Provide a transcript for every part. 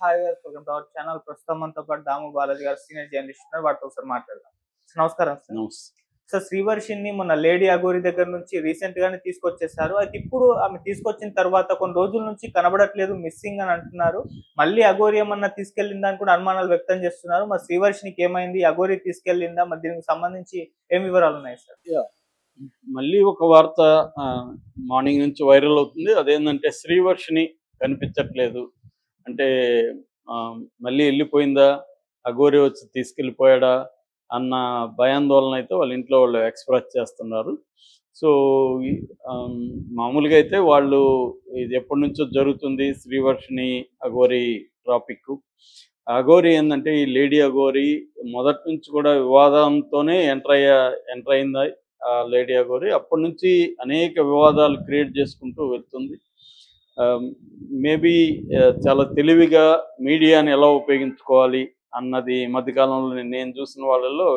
Hi guys, welcome to our channel. ప్రస్తుతం మనతో పాటు దాము బాలాజీ గారు సీనియర్ జర్నలిస్ట్ ఉన్నారు. వాటితో ఒకసారి మాట్లాడదాం. నమస్కారం సార్. నమస్తే. సార్, శ్రీవర్షిని మొన్న లేడీ అఘోరి దగ్గర నుంచి రీసెంట్ గానే తీసుకొచ్చేసారు. అయితే ఇప్పుడు ఆమె తీసుకొచ్చిన తర్వాత కొన్ని రోజుల నుంచి కనబడట్లేదు, మిస్సింగ్ అని అంటున్నారు. మళ్ళీ అఘోరి ఏమన్నా తీసుకెళ్లిందా అని కూడా అనుమానాలు వ్యక్తం చేస్తున్నారు. మరి శ్రీవర్షినికి ఏమైంది? అఘోరి తీసుకెళ్లిందా? మరి దీనికి సంబంధించి ఏం వివరాలు ఉన్నాయి సార్? మళ్ళీ ఒక వార్త మార్నింగ్ నుంచి వైరల్ అవుతుంది. అదేంటంటే శ్రీవర్షిని కనిపించట్లేదు అంటే మళ్ళీ వెళ్ళిపోయిందా, అఘోరి వచ్చి తీసుకెళ్ళిపోయాడా అన్న భయాందోళన అయితే వాళ్ళ ఇంట్లో వాళ్ళు ఎక్స్ప్రెస్ చేస్తున్నారు. సో మామూలుగా అయితే వాళ్ళు ఇది ఎప్పటి నుంచో జరుగుతుంది శ్రీవర్షిని అఘోరి టాపిక్. అఘోరి ఏంటంటే ఈ లేడీ అఘోరి మొదటి నుంచి కూడా వివాదంతోనే ఎంటర్ అయింది లేడీ అఘోరి. అప్పటి నుంచి అనేక వివాదాలు క్రియేట్ చేసుకుంటూ వెళ్తుంది. మేబీ చాలా తెలివిగా మీడియాని ఎలా ఉపయోగించుకోవాలి అన్నది మధ్యకాలంలో నేను చూసిన వాళ్ళల్లో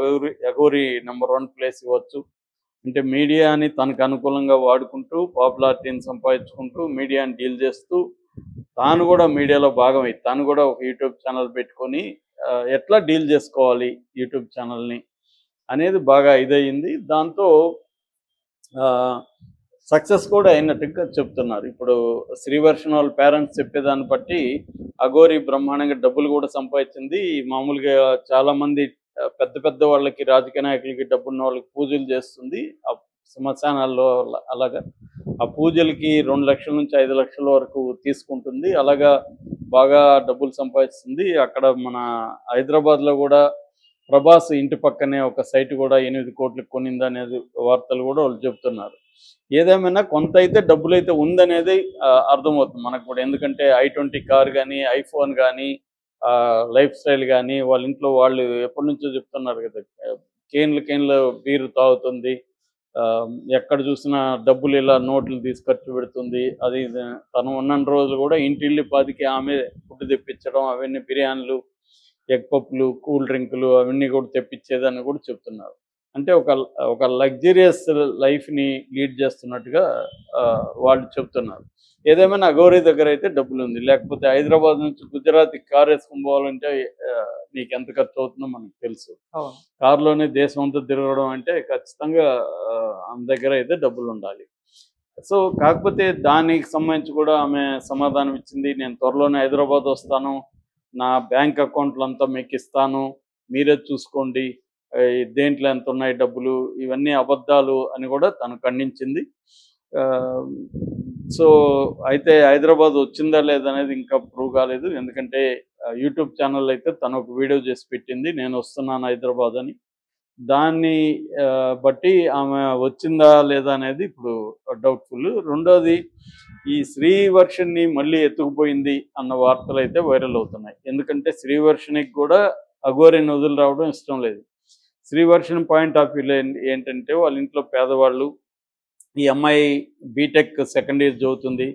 అఘోరి నెంబర్ 1 ప్లేస్ ఇవ్వచ్చు. అంటే మీడియాని తనకు అనుకూలంగా వాడుకుంటూ పాపులారిటీని సంపాదించుకుంటూ మీడియాని డీల్ చేస్తూ తాను కూడా మీడియాలో భాగమై తాను కూడా ఒక యూట్యూబ్ ఛానల్ పెట్టుకొని ఎట్లా డీల్ చేసుకోవాలి యూట్యూబ్ ఛానల్ని అనేది బాగా ఇదయింది. దాంతో సక్సెస్ కూడా అయినట్టుగా చెప్తున్నారు. ఇప్పుడు శ్రీవర్షిని వాళ్ళ పేరెంట్స్ చెప్పేదాన్ని బట్టి అఘోరి బ్రహ్మాండంగా డబ్బులు కూడా సంపాదించింది. మామూలుగా చాలామంది పెద్ద పెద్ద వాళ్ళకి, రాజకీయ నాయకులకి, డబ్బున్న వాళ్ళకి పూజలు చేస్తుంది ఆ శ్మశానాల్లో. అలాగా ఆ పూజలకి 2 లక్షల నుంచి 5 లక్షల వరకు తీసుకుంటుంది. అలాగా బాగా డబ్బులు సంపాదిస్తుంది. అక్కడ మన హైదరాబాద్లో కూడా ప్రభాస్ ఇంటి పక్కనే ఒక సైట్ కూడా 8 కోట్లకు కొనింది అనేది వార్తలు కూడా వాళ్ళు చెప్తున్నారు. ఏదేమైనా కొంత అయితే డబ్బులైతే ఉందనేది అర్థమవుతుంది మనకు కూడా. ఎందుకంటే i20 కార్ కానీ, ఐఫోన్ కానీ, లైఫ్ స్టైల్ కానీ, వాళ్ళ ఇంట్లో వాళ్ళు ఎప్పటి నుంచో చెప్తున్నారు కదా, కేన్లు బీరు తాగుతుంది, ఎక్కడ చూసినా డబ్బులు ఇలా నోట్లు తీసి ఖర్చు పెడుతుంది. అది తను ఉన్న రోజులు కూడా ఇంటిల్లి పాదికి ఆమె ఫుడ్ తెప్పించడం, అవన్నీ బిర్యానీలు, ఎగ్ పప్పులు, కూల్ డ్రింకులు అవన్నీ కూడా తెప్పించేదని కూడా చెప్తున్నారు. అంటే ఒక లగ్జరియస్ లైఫ్ని లీడ్ చేస్తున్నట్టుగా వాళ్ళు చెప్తున్నారు. ఏదేమైనా అఘోరి దగ్గర అయితే డబ్బులు ఉంది. లేకపోతే హైదరాబాద్ నుంచి గుజరాత్కి కారు వేసుకుని పోవాలంటే నీకు ఎంత ఖర్చు అవుతుందో మనకు తెలుసు. కారులోనే దేశం అంతా తిరగడం అంటే ఖచ్చితంగా ఆమె దగ్గర అయితే డబ్బులు ఉండాలి. సో కాకపోతే దానికి సంబంధించి కూడా ఆమె సమాధానం ఇచ్చింది. నేను త్వరలోనే హైదరాబాద్ వస్తాను, నా బ్యాంక్ అకౌంట్లు అంతా మీకు ఇస్తాను, మీరే చూసుకోండి, దేంట్లో ఎంత ఉన్నాయి డబ్బులు, ఇవన్నీ అబద్ధాలు అని కూడా తను ఖండించింది. సో అయితే హైదరాబాద్ వచ్చిందా లేదనేది ఇంకా ప్రూవ్ కాలేదు. ఎందుకంటే యూట్యూబ్ ఛానల్ అయితే తను ఒక వీడియో చేసి పెట్టింది, నేను వస్తున్నాను హైదరాబాద్ అని. దాన్ని బట్టి ఆమె వచ్చిందా లేదా అనేది ఇప్పుడు డౌట్ఫుల్. రెండోది, ఈ శ్రీవర్షిని మళ్ళీ ఎత్తుకుపోయింది అన్న వార్తలు అయితే వైరల్ అవుతున్నాయి. ఎందుకంటే శ్రీవర్షినికి కూడా అఘోరిని వదిలి రావడం ఇష్టం లేదు. శ్రీవర్షిని పాయింట్ ఆఫ్ వ్యూలో ఏంటంటే వాళ్ళ ఇంట్లో పేదవాళ్ళు, ఈ అమ్మాయి బీటెక్ సెకండ్ ఇయర్ చదువుతుంది.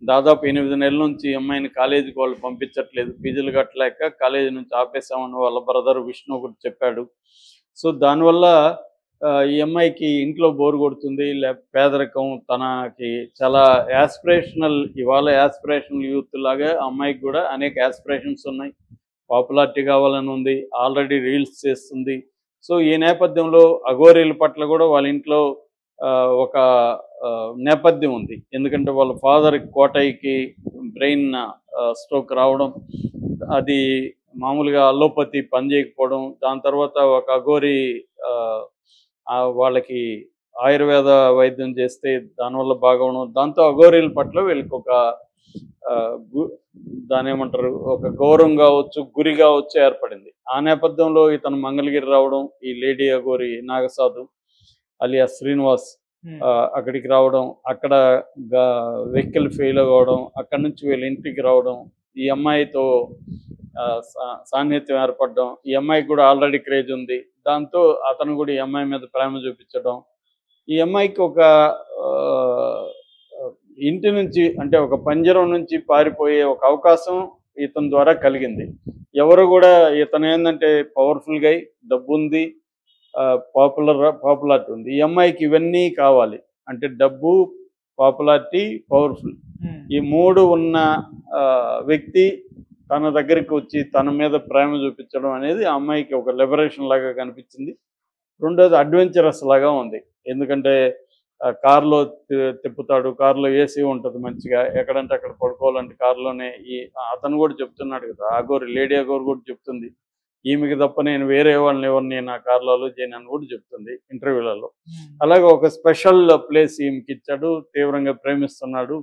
దాదాపు 8 నెలల నుంచి ఈ అమ్మాయిని కాలేజీకి వాళ్ళు పంపించట్లేదు. ఫీజులు కట్టలేక కాలేజీ నుంచి ఆపేసామని వాళ్ళ బ్రదర్ విష్ణు కూడా చెప్పాడు. సో దానివల్ల ఈ అమ్మాయికి ఇంట్లో బోర్ కొడుతుంది, పేదరికం, తనకి చాలా యాస్పిరేషనల్, ఇవాళ యాస్పిరేషనల్ యూత్ లాగా అమ్మాయికి కూడా అనేక యాస్పిరేషన్స్ ఉన్నాయి. పాపులారిటీ కావాలని ఉంది, ఆల్రెడీ రీల్స్ చేస్తుంది. సో ఈ నేపథ్యంలో అఘోరీల పట్ల కూడా వాళ్ళ ఇంట్లో ఒక నేపథ్యం ఉంది. ఎందుకంటే వాళ్ళ ఫాదర్ కోటయ్యకి బ్రెయిన్ స్ట్రోక్ రావడం, అది మామూలుగా అల్లోపతి పనిచేయకపోవడం, దాని తర్వాత ఒక అఘోరి వాళ్ళకి ఆయుర్వేద వైద్యం చేస్తే దానివల్ల బాగవడం, దాంతో అఘోరీల పట్ల వీళ్ళకి ఒక దాని ఏమంటారు, ఒక గౌరవం కావచ్చు, గురి కావచ్చు ఏర్పడింది. ఆ నేపథ్యంలో ఇతను మంగళగిరి రావడం, ఈ లేడీ అఘోరి నాగసాధు అలియా శ్రీనివాస్ అక్కడికి రావడం, అక్కడ వెహికల్ ఫెయిల్ అవ్వడం, అక్కడి నుంచి వీళ్ళ ఇంటికి రావడం, ఈ అమ్మాయితో సాన్నిహిత్యం ఏర్పడడం, ఈ అమ్మాయికి కూడా ఆల్రెడీ క్రేజ్ ఉంది, దాంతో అతను కూడా ఈ అమ్మాయి మీద ప్రేమ చూపించడం, ఈ అమ్మాయికి ఒక ఇంటి నుంచి అంటే ఒక పంజరం నుంచి పారిపోయే ఒక అవకాశం ఇతని ద్వారా కలిగింది. ఎవరు కూడా ఇతను ఏంటంటే పవర్ఫుల్ గా, డబ్బు ఉంది, పాపులారిటీ ఉంది. ఈ అమ్మాయికి ఇవన్నీ కావాలి అంటే డబ్బు, పాపులారిటీ, పవర్ఫుల్, ఈ మూడు ఉన్న వ్యక్తి తన దగ్గరికి వచ్చి తన మీద ప్రేమ చూపించడం అనేది ఆ అమ్మాయికి ఒక లిబరేషన్ లాగా కనిపించింది. రెండోది అడ్వెంచరస్ లాగా ఉంది. ఎందుకంటే కారులో తిప్పుతాడు, కారులో ఏసీ ఉంటుంది మంచిగా, ఎక్కడంటే అక్కడ పడుకోవాలంటే కారులోనే. అతను కూడా చెప్తున్నాడు కదా, అఘోరి, లేడీ అఘోరి కూడా చెప్తుంది, ఈమెకి తప్ప నేను వేరే వాళ్ళని ఎవరిని నా కార్లో అలో చేయను అని కూడా చెప్తుంది ఇంటర్వ్యూలలో. అలాగే ఒక స్పెషల్ ప్లేస్ ఈమెకి ఇచ్చాడు, తీవ్రంగా ప్రేమిస్తున్నాడు.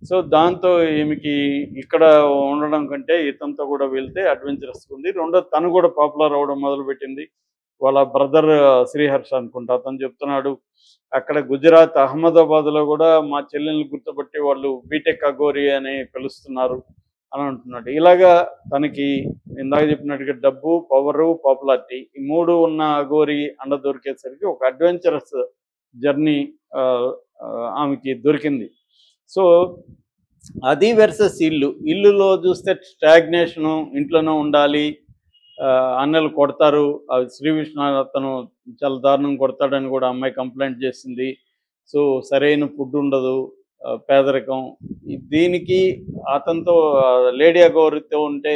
సో దాంతో ఈమెకి ఇక్కడ ఉండడం కంటే ఇతనితో కూడా వెళ్తే అడ్వెంచరస్ ఉంది. రెండోది తను కూడా పాపులర్ అవ్వడం మొదలుపెట్టింది. వాళ్ళ బ్రదర్ శ్రీహర్ష అనుకుంటా, అతను చెప్తున్నాడు అక్కడ గుజరాత్ అహ్మదాబాద్లో కూడా మా చెల్లెల్ని గుర్తుపట్టి వాళ్ళు బీటెక్ అఘోరి అని పిలుస్తున్నారు అని అంటున్నాడు. ఇలాగా తనకి ఇందాక చెప్పినట్టుగా డబ్బు, పవరు, పాపులారిటీ, ఈ మూడు ఉన్న అఘోరి అండ దొరికేసరికి ఒక అడ్వెంచరస్ జర్నీ ఆమెకి దొరికింది. సో అది వెర్సెస్ ఇల్లులో చూస్తే స్టాగ్నేషను, ఇంట్లోనే ఉండాలి, అన్నలు కొడతారు, శ్రీ విష్ణు అతను చాలా దారుణం కొడతాడని కూడా అమ్మాయి కంప్లైంట్ చేసింది. సో సరైన ఫుడ్ ఉండదు, పేదరికం. దీనికి అతనితో లేడీ అఘోరితో ఉంటే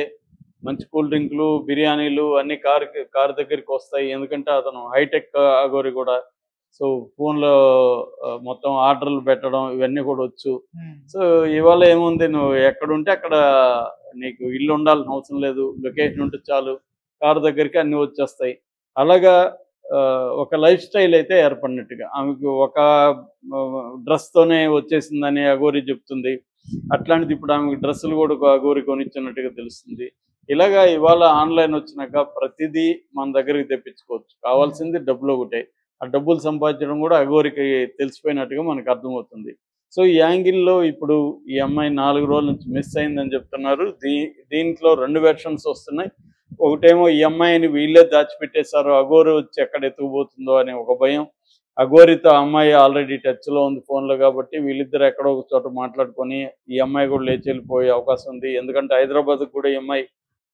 మంచి కూల్ డ్రింకులు, బిర్యానీలు అన్నీ కారు దగ్గరికి వస్తాయి. ఎందుకంటే అతను హైటెక్ అఘోరి కూడా. సో ఫోన్లో మొత్తం ఆర్డర్లు పెట్టడం ఇవన్నీ కూడా వచ్చు. సో ఇవాళ ఏముంది, నువ్వు ఎక్కడుంటే అక్కడ నీకు ఇల్లు ఉండాల్సిన అవసరం లేదు, లొకేషన్ ఉంటే చాలు, కారు దగ్గరికి అన్నీ వచ్చేస్తాయి. అలాగా ఒక లైఫ్ స్టైల్ అయితే ఏర్పడినట్టుగా ఆమెకు ఒక డ్రెస్తోనే వచ్చేసిందని అఘోరి చెప్తుంది. అట్లాంటిది ఇప్పుడు ఆమెకు డ్రెస్సులు కూడా అఘోరి కొనిచ్చినట్టుగా తెలుస్తుంది. ఇలాగా ఇవాళ ఆన్లైన్ వచ్చినాక ప్రతిదీ మన దగ్గరికి తెప్పించుకోవచ్చు, కావాల్సింది డబ్బులు ఒకటే. ఆ డబ్బులు సంపాదించడం కూడా అఘోరికి తెలిసిపోయినట్టుగా మనకు అర్థమవుతుంది. సో ఈ యాంగిల్లో ఇప్పుడు ఈ అమ్మాయి 4 రోజుల నుంచి మిస్ అయిందని చెప్తున్నారు. దీంట్లో 2 వెర్షన్స్ వస్తున్నాయి. ఒకటేమో ఈ అమ్మాయిని వీళ్ళే దాచిపెట్టేశారు, అఘోరి వచ్చి ఎక్కడ ఎత్తుకుపోతుందో అనే ఒక భయం. అఘోరితో అమ్మాయి ఆల్రెడీ టచ్లో ఉంది ఫోన్లో, కాబట్టి వీళ్ళిద్దరు ఎక్కడో ఒక చోట మాట్లాడుకొని ఈ అమ్మాయి కూడా లేచి వెళ్ళిపోయే అవకాశం ఉంది. ఎందుకంటే హైదరాబాద్కి కూడా ఈ అమ్మాయి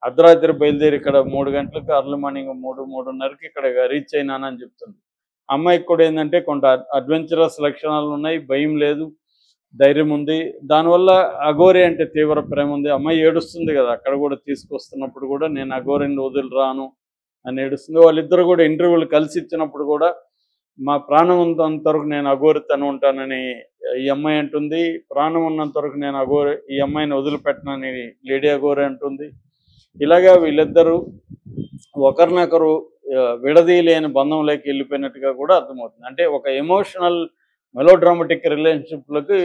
అర్ధరాత్రి బయలుదేరి ఇక్కడ 3 గంటలకు, అర్లీ మార్నింగ్ 3-3:30కి ఇక్కడ రీచ్ అయినానని చెప్తుంది. అమ్మాయికి కూడా ఏంటంటే కొంత అడ్వెంచరస్ లక్షణాలు ఉన్నాయి, భయం లేదు, ధైర్యం ఉంది. దానివల్ల అఘోరి అంటే తీవ్ర ప్రేమ ఉంది. అమ్మాయి ఏడుస్తుంది కదా, అక్కడ కూడా తీసుకొస్తున్నప్పుడు కూడా నేను అఘోరిని వదిలి రాను అని ఏడుస్తుంది. వాళ్ళిద్దరు కూడా ఇంటర్వ్యూలు కలిసి ఇచ్చినప్పుడు కూడా మా ప్రాణం ఉన్నంత వరకు నేను అఘోరితోనే ఉంటానని ఈ అమ్మాయి అంటుంది. ప్రాణం ఉన్నంత వరకు నేను ఈ అమ్మాయిని వదిలిపెట్టనని లేడీ అఘోరి అంటుంది. ఇలాగా వీళ్ళిద్దరూ ఒకరినొకరు విడదీయలేని బంధంలోకి వెళ్ళిపోయినట్టుగా కూడా అర్థమవుతుంది. అంటే ఒక ఎమోషనల్ మెలోడ్రామాటిక్ రిలేషన్షిప్లోకి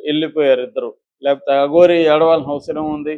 వెళ్ళిపోయారు ఇద్దరు. లేకపోతే అఘోరి ఏడవాల్సిన అవసరం ఉంది,